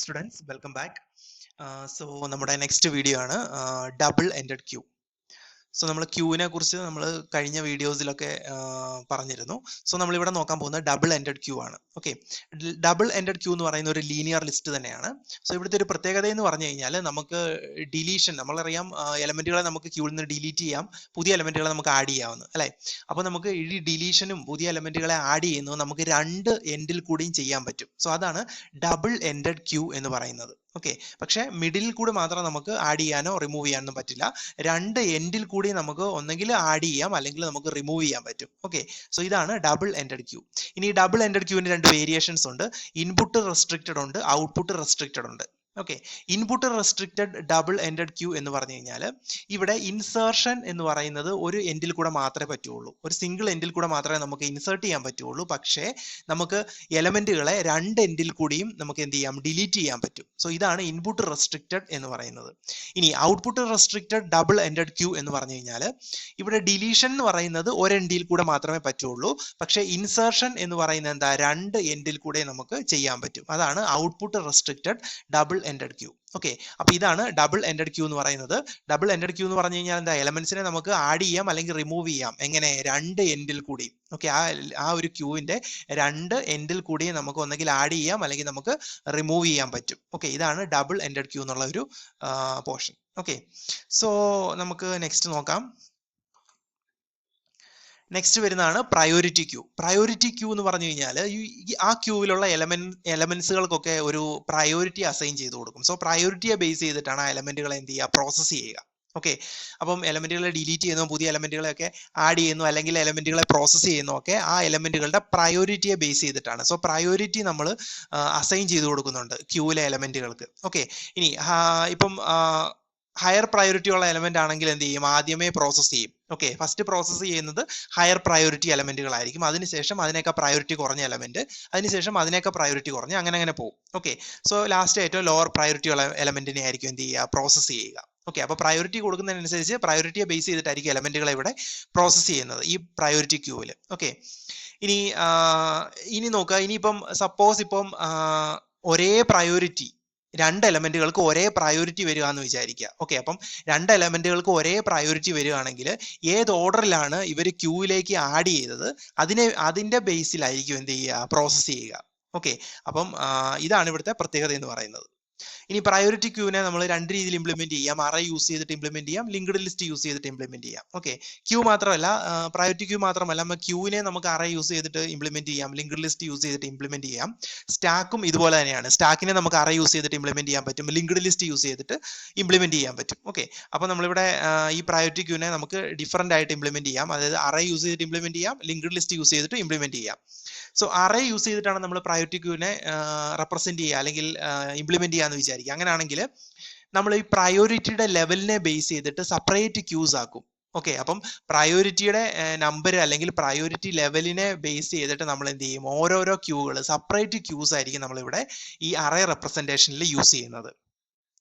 Students, welcome back. So നമ്മുടെ next video ആണ് double ended Q. So നമ്മൾ ക്യൂവിനെ കുറിച്ച് നമ്മൾ കഴിഞ്ഞ വീഡിയോസിലൊക്കെ പറഞ്ഞിരുന്നു. സോ നമ്മളിവിടെ നോക്കാൻ പോകുന്നത് ഡബിൾ എൻഡഡ് ക്യൂ ആണ്. ഓക്കെ, ഡബിൾ എൻഡഡ് ക്യൂ എന്ന് പറയുന്ന ഒരു ലീനിയർ ലിസ്റ്റ് തന്നെയാണ്. സോ ഇവിടുത്തെ ഒരു പ്രത്യേകത എന്ന് പറഞ്ഞു കഴിഞ്ഞാൽ നമുക്ക് ഡിലീഷൻ, നമ്മളറിയാം എലമെന്റുകളെ നമുക്ക് ക്യൂവിൽ നിന്ന് ഡിലീറ്റ് ചെയ്യാം, പുതിയ എലമെന്റുകളെ നമുക്ക് ആഡ് ചെയ്യാവുന്നു അല്ലേ. അപ്പോൾ നമുക്ക് ഈ ഡിലീഷനും പുതിയ എലമെന്റുകളെ ആഡ് ചെയ്യുന്നതും നമുക്ക് രണ്ട് എൻഡിൽ കൂടിയും ചെയ്യാൻ പറ്റും. സോ അതാണ് ഡബിൾ എൻഡഡ് ക്യൂ എന്ന് പറയുന്നത്. ഓക്കെ, പക്ഷേ മിഡിൽ കൂടി മാത്രം നമുക്ക് ആഡ് ചെയ്യാനോ റിമൂവ് ചെയ്യാനോ പറ്റില്ല. രണ്ട് എൻഡിൽ കൂടി നമുക്ക് ഒന്നെങ്കിൽ ആഡ് ചെയ്യാം അല്ലെങ്കിൽ നമുക്ക് റിമൂവ് ചെയ്യാൻ പറ്റും. ഓക്കെ, സോ ഇതാണ് ഡബിൾ എൻഡഡ് ക്യൂ. ഇനി ഡബിൾ എൻഡഡ് ക്യൂവിന് രണ്ട് വേരിയേഷൻസ് ഉണ്ട്. ഇൻപുട്ട് റെസ്ട്രിക്റ്റഡ് ഉണ്ട്, ഔട്ട്പുട്ട് റെസ്ട്രിക്റ്റഡ് ഉണ്ട്. Okay, input restricted double ended queue എന്ന് പറഞ്ഞു കഴിഞ്ഞാൽ ഇവിടെ ഇൻസേർഷൻ എന്ന് പറയുന്നത് ഒരു എൻഡിൽ കൂടെ മാത്രമേ പറ്റുള്ളൂ, ഒരു സിംഗിൾ എൻഡിൽ കൂടെ മാത്രമേ നമുക്ക് ഇൻസേർട്ട് ചെയ്യാൻ പറ്റുള്ളൂ. പക്ഷേ നമുക്ക് എലമെന്റുകളെ രണ്ട് എൻഡിൽ കൂടിയും നമുക്ക് എന്ത് ചെയ്യാം, ഡിലീറ്റ് ചെയ്യാൻ പറ്റും. സോ ഇതാണ് ഇൻപുട്ട് റെസ്ട്രിക്റ്റഡ് എന്ന് പറയുന്നത്. ഇനി output restricted double ended queue എന്ന് പറഞ്ഞു കഴിഞ്ഞാൽ ഇവിടെ ഡിലീഷൻ എന്ന് പറയുന്നത് ഒരു എൻഡിൽ കൂടെ മാത്രമേ പറ്റുള്ളൂ. പക്ഷേ ഇൻസേർഷൻ എന്ന് പറയുന്നത് എന്താ, രണ്ട് എൻഡിൽ കൂടെ നമുക്ക് ചെയ്യാൻ പറ്റും. അതാണ് output restricted double ended queue. Okay, അപ്പൊ ഇതാണ് ഡബിൾ എൻഡഡ് ക്യൂ എന്ന് പറയുന്നത്. ഡബിൾ എൻഡഡ് ക്യൂ എന്ന് പറഞ്ഞു കഴിഞ്ഞാൽ എന്താ, എലമെന്റ്സിനെ നമുക്ക് ആഡ് ചെയ്യാം അല്ലെങ്കിൽ റിമൂവ് ചെയ്യാം. എങ്ങനെ, രണ്ട് എൻഡിൽ കൂടി. ഓക്കെ, ആ ഒരു ക്യൂവിന്റെ രണ്ട് എൻഡിൽ കൂടി നമുക്ക് ഒന്നെങ്കിൽ ആഡ് ചെയ്യാം അല്ലെങ്കിൽ നമുക്ക് റിമൂവ് ചെയ്യാൻ പറ്റും. ഓക്കെ, ഇതാണ് ഡബിൾ എൻഡഡ് ക്യൂ എന്നുള്ള ഒരു പോർഷൻ. ഓക്കെ, സോ നമുക്ക് നെക്സ്റ്റ് നോക്കാം. നെക്സ്റ്റ് വരുന്നതാണ് പ്രയോറിറ്റി ക്യൂ. പ്രയോറിറ്റി ക്യൂ എന്ന് പറഞ്ഞു കഴിഞ്ഞാൽ ആ ക്യൂവിലുള്ള എലമെന്റ്സുകൾക്കൊക്കെ ഒരു പ്രയോറിറ്റി അസൈൻ ചെയ്ത് കൊടുക്കും. സോ പ്രയോറിറ്റിയെ ബേസ് ചെയ്തിട്ടാണ് ആ എലമെന്റുകളെ എന്ത് ചെയ്യുക, പ്രോസസ്സ് ചെയ്യുക. ഓക്കെ, അപ്പം എലമെന്റുകളെ ഡിലീറ്റ് ചെയ്യുന്നു, പുതിയ എലമെന്റുകളെയൊക്കെ ആഡ് ചെയ്യുന്നു അല്ലെങ്കിൽ എലമെന്റുകളെ പ്രോസസ്സ് ചെയ്യുന്നു ഒക്കെ ആ എലമെന്റുകളുടെ പ്രയോറിറ്റിയെ ബേസ് ചെയ്തിട്ടാണ്. സോ പ്രയോറിറ്റി നമ്മൾ അസൈൻ ചെയ്ത് കൊടുക്കുന്നുണ്ട് ക്യൂവിലെ എലമെന്റുകൾക്ക്. ഓക്കെ, ഇനി ഇപ്പം ഹയർ പ്രയോറിറ്റി ഉള്ള എലമെന്റ് ആണെങ്കിൽ എന്ത് ചെയ്യും, ആദ്യമേ പ്രോസസ്സ് ചെയ്യും. ഓക്കെ, ഫസ്റ്റ് പ്രോസസ്സ് ചെയ്യുന്നത് ഹയർ പ്രയോറിറ്റി എലമെന്റുകളായിരിക്കും. അതിനുശേഷം അതിനേക്കാൾ പ്രയോറിറ്റി കുറഞ്ഞ എലമെന്റ്, അതിനുശേഷം അതിനേക്കാൾ പ്രയോറിറ്റി കുറഞ്ഞ് അങ്ങനെ പോകും. ഓക്കെ, സോ ലാസ്റ്റ് ഏറ്റവും ലോവർ പ്രയോറിറ്റി ഉള്ള എലമെന്റിനെ ആയിരിക്കും എന്ത് ചെയ്യുക, പ്രോസസ്സ് ചെയ്യുക. ഓക്കെ, അപ്പോൾ പ്രയോറിറ്റി കൊടുക്കുന്നതിനനുസരിച്ച് പ്രയോറിറ്റിയെ ബേസ് ചെയ്തിട്ടായിരിക്കും എലമെന്റുകളെ ഇവിടെ പ്രോസസ്സ് ചെയ്യുന്നത് ഈ പ്രയോറിറ്റി ക്യൂവിൽ. ഓക്കെ, ഇനി നോക്കുക. ഇനിയിപ്പം സപ്പോസ് ഇപ്പം ഒരേ പ്രയോറിറ്റി രണ്ട് എലമെന്റുകൾക്ക് ഒരേ പ്രയോറിറ്റി വരിക എന്ന് വിചാരിക്കുക. ഓക്കെ, അപ്പം രണ്ട് എലമെന്റുകൾക്ക് ഒരേ പ്രയോറിറ്റി വരികയാണെങ്കിൽ ഏത് ഓർഡറിലാണ് ഇവർ ക്യൂവിലേക്ക് ആഡ് ചെയ്തത് അതിന്റെ ബേസിലായിരിക്കും എന്ത് ചെയ്യുക, പ്രോസസ്സ് ചെയ്യുക. ഓക്കെ, അപ്പം ഇതാണ് ഇവിടുത്തെ പ്രത്യേകത എന്ന് പറയുന്നത്. ഇനി പ്രയോറിറ്റി ക്യൂവിനെ നമ്മൾ രണ്ട് രീതിയിൽ ഇംപ്ലിമെന്റ് ചെയ്യാം. അറേ യൂസ് ചെയ്തിട്ട് ഇംപ്ലിമെന്റ് ചെയ്യാം, ലിങ്ക്ഡ് ലിസ്റ്റ് യൂസ് ചെയ്തിട്ട് ഇംപ്ലിമെന്റ് ചെയ്യാം. ഓക്കെ, ക്യൂ മാത്രമല്ല, പ്രയോറിറ്റി ക്യൂ മാത്രമല്ല, നമ്മൾ ക്യൂവിനെ നമുക്ക് അറേ യൂസ് ചെയ്തിട്ട് ഇംപ്ലിമെന്റ് ചെയ്യാം, ലിങ്ക്ഡ് ലിസ്റ്റ് യൂസ് ചെയ്തിട്ട് ഇംപ്ലിമെന്റ് ചെയ്യാം. സ്റ്റാക്കും ഇതുപോലെ തന്നെയാണ്. സ്റ്റാക്കിനെ നമുക്ക് അറേ യൂസ് ചെയ്തിട്ട് ഇംപ്ലിമെന്റ് ചെയ്യാൻ പറ്റും, ലിങ്ക്ഡ് ലിസ്റ്റ് യൂസ് ചെയ്തിട്ട് ഇംപ്ലിമെന്റ് ചെയ്യാൻ പറ്റും. ഓക്കെ, അപ്പോൾ നമ്മളിവിടെ ഈ പ്രയോറിറ്റി ക്യൂവിനെ നമുക്ക് ഡിഫറെന്റ് ആയിട്ട് ഇംപ്ലിമെന്റ് ചെയ്യാം. അതായത് അറേ യൂസ് ചെയ്തിട്ട് ഇംപ്ലിമെന്റ് ചെയ്യാം, ലിങ്ക്ഡ് ലിസ്റ്റ് യൂസ് ചെയ്തിട്ട് ഇംപ്ലിമെന്റ് ചെയ്യാം. സോ അറേ യൂസ് ചെയ്തിട്ടാണ് നമ്മൾ പ്രയോറിറ്റി ക്യൂവിനെ റെപ്രസെന്റ് ചെയ്യുക അല്ലെങ്കിൽ ഇംപ്ലിമെന്റ് ചെയ്യാന്ന് വിചാരിക്കുക. അങ്ങനെയാണെങ്കിൽ നമ്മൾ ഈ പ്രയോറിറ്റിയുടെ ലെവലിനെ ബേസ് ചെയ്തിട്ട് സെപ്പറേറ്റ് ക്യൂസ് ആക്കും. ഓക്കെ, അപ്പം പ്രയോറിറ്റിയുടെ നമ്പർ അല്ലെങ്കിൽ പ്രയോറിറ്റി ലെവലിനെ ബേസ് ചെയ്തിട്ട് നമ്മൾ എന്ത് ചെയ്യും, ഓരോരോ ക്യൂകൾ സെപ്പറേറ്റ് ക്യൂസ് ആയിരിക്കും നമ്മളിവിടെ ഈ അറേ റെപ്രസെന്റേഷനിൽ യൂസ് ചെയ്യുന്നത്.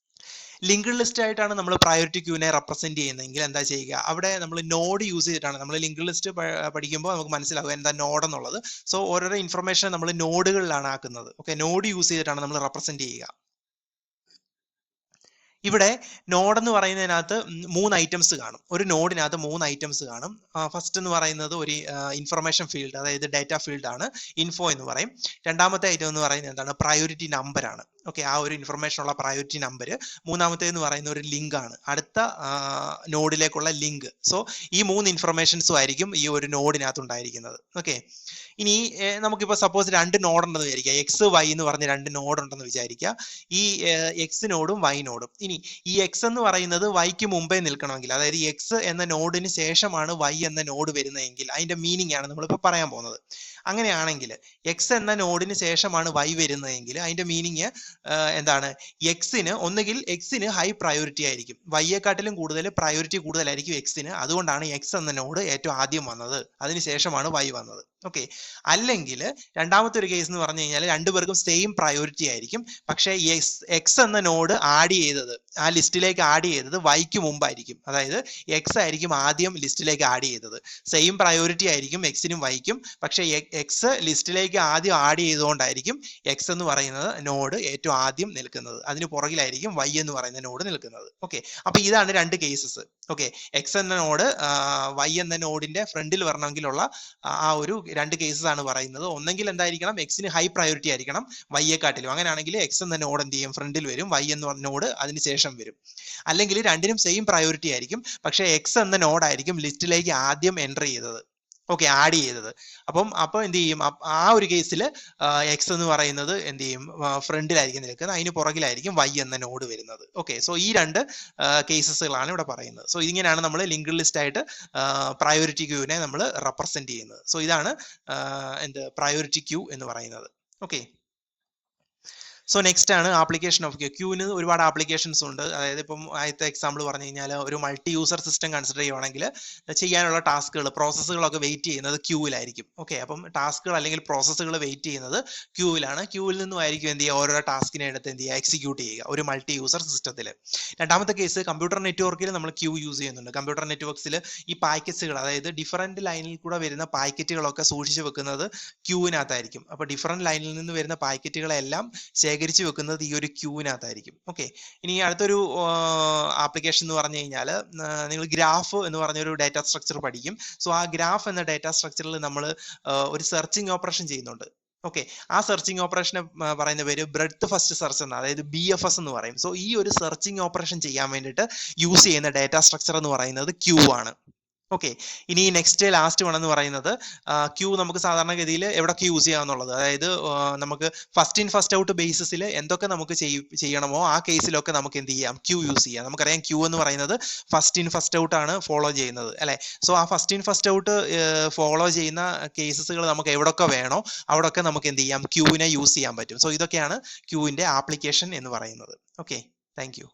ലിങ്ക്ഡ് ലിസ്റ്റ് ആയിട്ടാണ് നമ്മൾ പ്രയോറിറ്റി ക്യൂവിനെ റെപ്രസെന്റ് ചെയ്യുന്നതെങ്കിൽ എന്താ ചെയ്യുക, അവിടെ നമ്മൾ നോഡ് യൂസ് ചെയ്തിട്ടാണ്. നമ്മൾ ലിങ്ക്ഡ് ലിസ്റ്റ് പഠിക്കുമ്പോൾ നമുക്ക് മനസ്സിലാവും എന്താ നോഡ് എന്നുള്ളത്. സോ ഓരോരോ ഇൻഫർമേഷൻ നമ്മൾ നോഡുകളിലാണ് ആക്കുന്നത്. ഓക്കെ, നോഡ് യൂസ് ചെയ്തിട്ടാണ് നമ്മൾ റെപ്രസെന്റ് ചെയ്യുക. ഇവിടെ നോഡ് എന്ന് പറയുന്നതിനകത്ത് മൂന്ന് ഐറ്റംസ് കാണും. ഒരു നോഡിനകത്ത് മൂന്ന് ഐറ്റംസ് കാണും. ഫസ്റ്റ് എന്ന് പറയുന്നത് ഒരു ഇൻഫർമേഷൻ ഫീൽഡ്, അതായത് ഡാറ്റ ഫീൽഡ് ആണ്, ഇൻഫോ എന്ന് പറയും. രണ്ടാമത്തെ ഐറ്റം എന്ന് പറയുന്നത് എന്താണ്, പ്രയോറിറ്റി നമ്പർ ആണ്. ഓക്കെ, ആ ഒരു ഇൻഫർമേഷൻ ഉള്ള പ്രയോറിറ്റി നമ്പർ. മൂന്നാമത്തെ എന്ന് പറയുന്ന ഒരു ലിങ്ക് ആണ്, അടുത്ത നോഡിലേക്കുള്ള ലിങ്ക്. സോ ഈ മൂന്ന് ഇൻഫർമേഷൻസും ആയിരിക്കും ഈ ഒരു നോഡിനകത്ത് ഉണ്ടായിരിക്കുന്നത്. ഓക്കെ, ഇനി നമുക്കിപ്പോൾ സപ്പോസ് രണ്ട് നോഡ് ഉണ്ടെന്ന് വിചാരിക്കുക, എക്സ് വൈ എന്ന് പറഞ്ഞ് രണ്ട് നോഡ് ഉണ്ടെന്ന് വിചാരിക്കുക. ഈ എക്സ് നോഡും വൈ നോഡും. ഇനി ഈ എക്സ് എന്ന് പറയുന്നത് വൈക്ക് മുമ്പേ നിൽക്കണമെങ്കിൽ, അതായത് എക്സ് എന്ന നോഡിന് ശേഷമാണ് വൈ എന്ന നോഡ് വരുന്നതെങ്കിൽ അതിന്റെ മീനിങ് ആണ് നമ്മളിപ്പോൾ പറയാൻ പോകുന്നത്. അങ്ങനെയാണെങ്കിൽ എക്സ് എന്ന നോഡിന് ശേഷമാണ് വൈ വരുന്നതെങ്കിൽ അതിന്റെ മീനിങ് എന്താണ്, ഒന്നുകിൽ എക്സിന് ഹൈ പ്രയോറിറ്റി ആയിരിക്കും, വൈയെക്കാട്ടിലും കൂടുതൽ പ്രയോറിറ്റി കൂടുതലായിരിക്കും എക്സിന്. അതുകൊണ്ടാണ് എക്സ് എന്ന നോഡ് ഏറ്റവും ആദ്യം വന്നത്, അതിനുശേഷമാണ് വൈ വന്നത്. ഓക്കെ. അല്ലെങ്കിൽ രണ്ടാമത്തെ ഒരു കേസ് എന്ന് പറഞ്ഞു കഴിഞ്ഞാൽ രണ്ടുപേർക്കും സെയിം പ്രയോറിറ്റി ആയിരിക്കും, പക്ഷേ എക്സ് എന്ന നോഡ് ആഡ് ചെയ്തത് ആ ലിസ്റ്റിലേക്ക് ആഡ് ചെയ്തത് വൈക്ക് മുമ്പായിരിക്കും. അതായത് എക്സ് ആയിരിക്കും ആദ്യം ലിസ്റ്റിലേക്ക് ആഡ് ചെയ്തത്. സെയിം പ്രയോറിറ്റി ആയിരിക്കും എക്സിനും വൈക്കും, പക്ഷേ എക്സ് ലിസ്റ്റിലേക്ക് ആദ്യം ആഡ് ചെയ്തുകൊണ്ടായിരിക്കും എക്സ് എന്ന് പറയുന്നത് നോഡ് ഏറ്റവും ആദ്യം നിൽക്കുന്നത്. അതിന് പുറകിലായിരിക്കും വൈ എന്ന് പറയുന്ന നോഡ് നിൽക്കുന്നത്. ഓക്കെ, അപ്പൊ ഇതാണ് രണ്ട് കേസസ്. ഓക്കെ, എക്സ് എന്ന നോഡ് വൈ എന്ന നോഡിന്റെ ഫ്രണ്ടിൽ വരണമെങ്കിലുള്ള ആ ഒരു രണ്ട് കേസസ് ആണ് പറയുന്നത്. ഒന്നെങ്കിൽ എന്തായിരിക്കണം, എക്സിന് ഹൈ പ്രയോറിറ്റി ആയിരിക്കണം വൈയെക്കാട്ടിലും. അങ്ങനെയാണെങ്കിൽ എക്സ് എന്ന നോഡ് എന്ത് ചെയ്യും, ഫ്രണ്ടിൽ വരും, വൈ എന്ന നോഡ് അതിന് ശേഷം വരും. അല്ലെങ്കിൽ രണ്ടിനും സെയിം പ്രയോറിറ്റി ആയിരിക്കും, പക്ഷേ എക്സ് എന്ന നോഡ് ആയിരിക്കും ലിസ്റ്റിലേക്ക് ആദ്യം എൻ്റർ ചെയ്തത്, ഓക്കെ, ആഡ് ചെയ്തത്. അപ്പോൾ എന്ത് ചെയ്യും, ആ ഒരു കേസിൽ എക്സ് എന്ന് പറയുന്നത് എന്ത് ചെയ്യും, ഫ്രണ്ടിലായിരിക്കും നിൽക്കുന്നത്, അതിന് പുറകിലായിരിക്കും വൈ എന്ന നോഡ് വരുന്നത്. ഓക്കെ, സോ ഈ രണ്ട് കേസസുകളാണ് ഇവിടെ പറയുന്നത്. സോ ഇതിങ്ങനെയാണ് നമ്മൾ ലിങ്ക്ഡ് ലിസ്റ്റ് ആയിട്ട് പ്രയോറിറ്റി ക്യൂവിനെ നമ്മൾ റെപ്രസെന്റ് ചെയ്യുന്നത്. സോ ഇതാണ് പ്രയോറിറ്റി ക്യൂ എന്ന് പറയുന്നത്. ഓക്കെ, സോ നെക്സ്റ്റ് ആണ് ആപ്ലിക്കേഷൻ ഓഫ് ക്യൂ. ക്യൂവിന് ഒരുപാട് ആപ്ലിക്കേഷൻസ് ഉണ്ട്. അതായത് ഇപ്പം ആദ്യത്തെ എക്സാമ്പിൾ പറഞ്ഞു കഴിഞ്ഞാൽ ഒരു മൾട്ടി യൂസർ സിസ്റ്റം കൺസിഡർ ചെയ്യുവാണെങ്കിൽ ചെയ്യാനുള്ള ടാസ്കുകൾ, പ്രോസസ്സുകളൊക്കെ വെയിറ്റ് ചെയ്യുന്നത് ക്യൂവിലായിരിക്കും. ഓക്കെ, അപ്പം ടാസ്കുകൾ അല്ലെങ്കിൽ പ്രോസസ്സുകൾ വെയിറ്റ് ചെയ്യുന്നത് ക്യൂവിലാണ്. ക്യൂവിൽ നിന്നുമായിരിക്കും എന്ത് ചെയ്യുക, ഓരോ ടാസ്കിനെ എടുത്ത് എന്ത് ചെയ്യുക, എക്സിക്യൂട്ട് ചെയ്യുക ഒരു മൾട്ടി യൂസർ സിസ്റ്റത്തിൽ. രണ്ടാമത്തെ കേസ് കമ്പ്യൂട്ടർ നെറ്റ്വർക്കിൽ നമ്മൾ ക്യൂ യൂസ് ചെയ്യുന്നുണ്ട്. കമ്പ്യൂട്ടർ നെറ്റ്വർക്ക്സിൽ ഈ പാക്കറ്റ്സുകൾ, അതായത് ഡിഫറൻറ്റ് ലൈനിൽ കൂടെ വരുന്ന പാക്കറ്റുകളൊക്കെ സൂക്ഷിച്ച് വെക്കുന്നത് ക്യൂവിനകത്തായിരിക്കും. അപ്പോൾ ഡിഫറൻറ്റ് ലൈനിൽ നിന്ന് വരുന്ന പാക്കറ്റുകളെല്ലാം ശേഖരിച്ച് വെക്കുന്നത് ഈ ഒരു ക്യൂവിനകത്തായിരിക്കും. ഓക്കെ, ഇനി അടുത്തൊരു ആപ്ലിക്കേഷൻ എന്ന് പറഞ്ഞു കഴിഞ്ഞാൽ നിങ്ങൾ ഗ്രാഫ് എന്ന് പറഞ്ഞൊരു ഡാറ്റ സ്ട്രക്ചർ പഠിക്കും. സോ ആ ഗ്രാഫ് എന്ന ഡാറ്റ സ്ട്രക്ചറിൽ നമ്മൾ ഒരു സെർച്ചിങ് ഓപ്പറേഷൻ ചെയ്യുന്നുണ്ട്. ഓക്കെ, ആ സെർച്ചിങ് ഓപ്പറേഷനെ പറയുന്ന പേര് ബ്രെഡ്ത്ത് ഫസ്റ്റ് സെർച്ച് എന്ന്, അതായത് BFS എന്ന് പറയും. സോ ഈ ഒരു സെർച്ചിങ് ഓപ്പറേഷൻ ചെയ്യാൻ വേണ്ടിയിട്ട് യൂസ് ചെയ്യുന്ന ഡാറ്റ സ്ട്രക്ചർ എന്ന് പറയുന്നത് ക്യൂ ആണ്. ഓക്കെ, ഇനി നെക്സ്റ്റ് ലാസ്റ്റ് വൺ എന്ന് പറയുന്നത് ക്യൂ നമുക്ക് സാധാരണഗതിയിൽ എവിടെയൊക്കെ യൂസ് ചെയ്യാന്നുള്ളത്. അതായത് നമുക്ക് ഫസ്റ്റ് ഇൻ ഫസ്റ്റ് ഔട്ട് ബേസിസിൽ എന്തൊക്കെ നമുക്ക് ചെയ്യണമോ ആ കേസിലൊക്കെ നമുക്ക് എന്ത് ചെയ്യാം, ക്യൂ യൂസ് ചെയ്യാം. നമുക്കറിയാം ക്യൂ എന്ന് പറയുന്നത് ഫസ്റ്റ് ഇൻ ഫസ്റ്റ് ഔട്ട് ആണ് ഫോളോ ചെയ്യുന്നത്, അല്ലെ? സോ ആ first in first out follow ചെയ്യുന്ന കേസസുകൾ നമുക്ക് എവിടെയൊക്കെ വേണോ അവിടെയൊക്കെ നമുക്ക് എന്ത് ചെയ്യാം, ക്യൂവിനെ യൂസ് ചെയ്യാൻ പറ്റും. സോ ഇതൊക്കെയാണ് ക്യൂവിന്റെ ആപ്ലിക്കേഷൻ എന്ന് പറയുന്നത്. Okay, thank you.